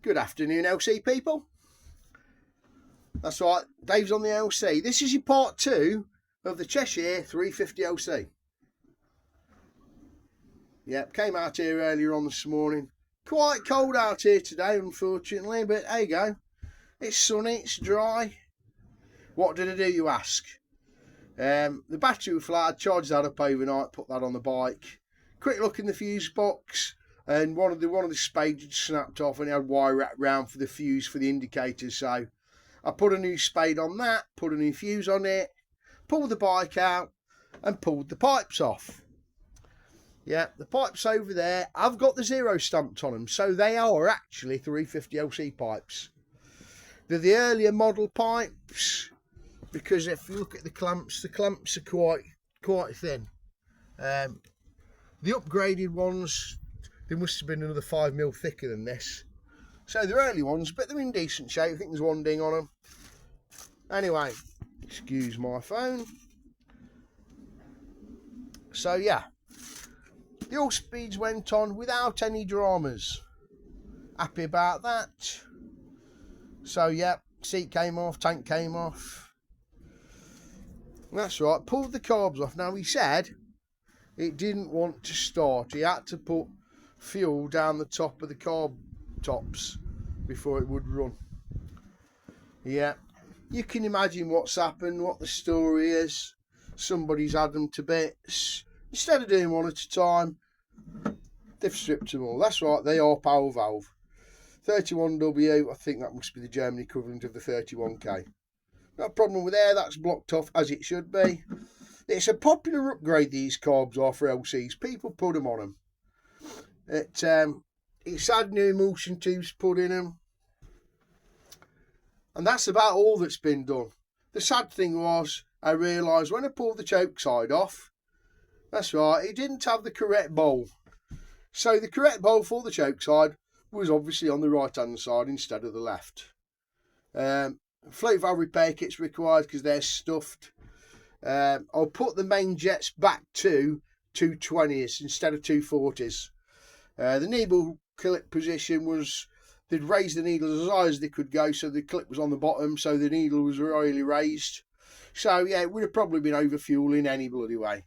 Good afternoon, LC people. That's right, Dave's on the LC. This is your part 2 of the Cheshire 350 LC. Yep, came out here earlier on this morning. Quite cold out here today, unfortunately, but there you go. It's sunny, it's dry. What did I do, you ask? The battery was flat. I charged that up overnight, put that on the bike. Quick look in the fuse box, and one of the spades had snapped off, and it had wire wrapped round for the fuse for the indicators. So I put a new spade on that, put a new fuse on it, pulled the bike out, and pulled the pipes off. Yeah, the pipes over there, I've got the 0 stamped on them, so they are actually 350 LC pipes. They're the earlier model pipes, because if you look at the clamps are quite thin. The upgraded ones, they must have been another 5mm thicker than this. So they're early ones, but they're in decent shape. I think there's one ding on them. Anyway, excuse my phone. So yeah, the all speeds went on without any dramas. Happy about that. So yeah, seat came off, tank came off. That's right, pulled the carbs off. Now he said it didn't want to start. He had to put fuel down the top of the carb tops before it would run. Yeah, you can imagine what's happened, what the story is. Somebody's had them to bits. Instead of doing one at a time, they've stripped them all. That's right, they are power valve. 31W, I think that must be the German equivalent of the 31K. No problem with air, that's blocked off as it should be. It's a popular upgrade, these carbs are, for LCs. People put them on them. It's had new emulsion tubes put in them. And that's about all that's been done. The sad thing was, I realised when I pulled the choke side off, that's right, it didn't have the correct bowl. So the correct bowl for the choke side was obviously on the right hand side instead of the left. Float valve repair kit's required because they're stuffed. I'll put the main jets back to 220s instead of 240s. The needle clip position was, they'd raised the needles as high as they could go, so the clip was on the bottom, so the needle was royally raised. So yeah, it would have probably been over fueling any bloody way.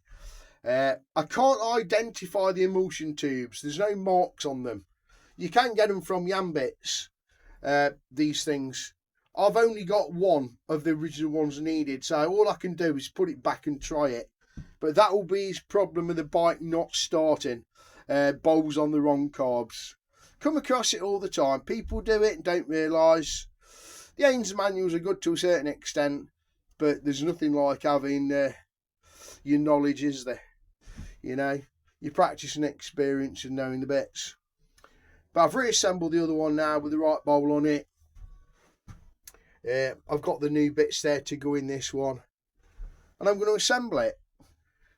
I can't identify the emulsion tubes. There's no marks on them. You can get them from Yambits, these things. I've only got one of the original ones needed, so all I can do is put it back and try it. But that will be his problem with the bike not starting. Bowls on the wrong carbs. Come across it all the time. People do it and don't realise. The Haynes manuals are good to a certain extent, but there's nothing like having your knowledge, is there? You know, your practice and experience and knowing the bits. But I've reassembled the other one now with the right bowl on it. I've got the new bits there to go in this one, and I'm going to assemble it.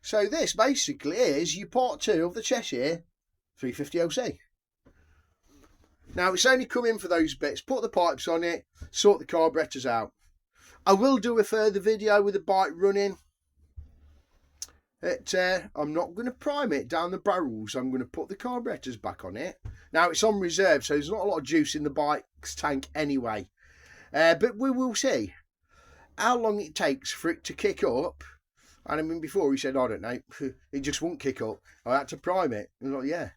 So this basically is your part 2 of the Cheshire 350 LC. Now it's only come in for those bits, put the pipes on it, sort the carburetors out. I will do a further video with the bike running. I'm not going to prime it down the barrels. I'm going to put the carburetors back on it. Now it's on reserve, so there's not a lot of juice in the bike's tank anyway. But we will see how long it takes for it to kick up. And I mean, before he said, I don't know, it just won't kick up. I had to prime it. I was like, yeah.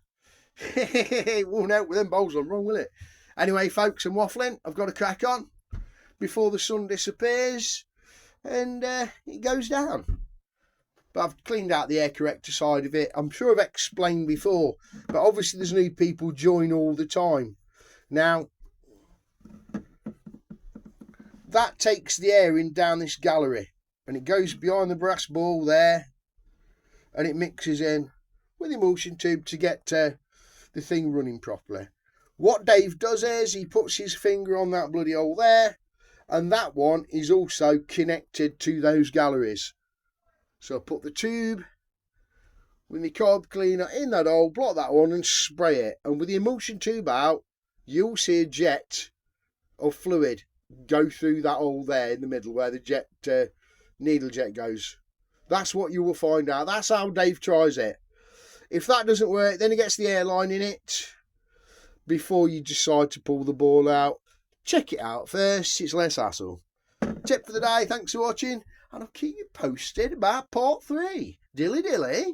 It won't help with them bowls on wrong, will it? Anyway, folks, I'm waffling. I've got to crack on before the sun disappears and it goes down. But I've cleaned out the air corrector side of it. I'm sure I've explained before, but obviously there's new people join all the time. Now, that takes the air in down this gallery, and it goes behind the brass ball there, and it mixes in with the emulsion tube to get the thing running properly. What Dave does is he puts his finger on that bloody hole there, and that one is also connected to those galleries. So I put the tube with my carb cleaner in that hole, block that one and spray it. And with the emulsion tube out, you'll see a jet of fluid go through that hole there in the middle where the needle jet goes. That's what you will find out. That's how Dave tries it. If that doesn't work, then he gets the airline in it. before you decide to pull the ball out. Check it out first, it's less hassle. Tip for the day, thanks for watching, and I'll keep you posted about part 3. Dilly dilly.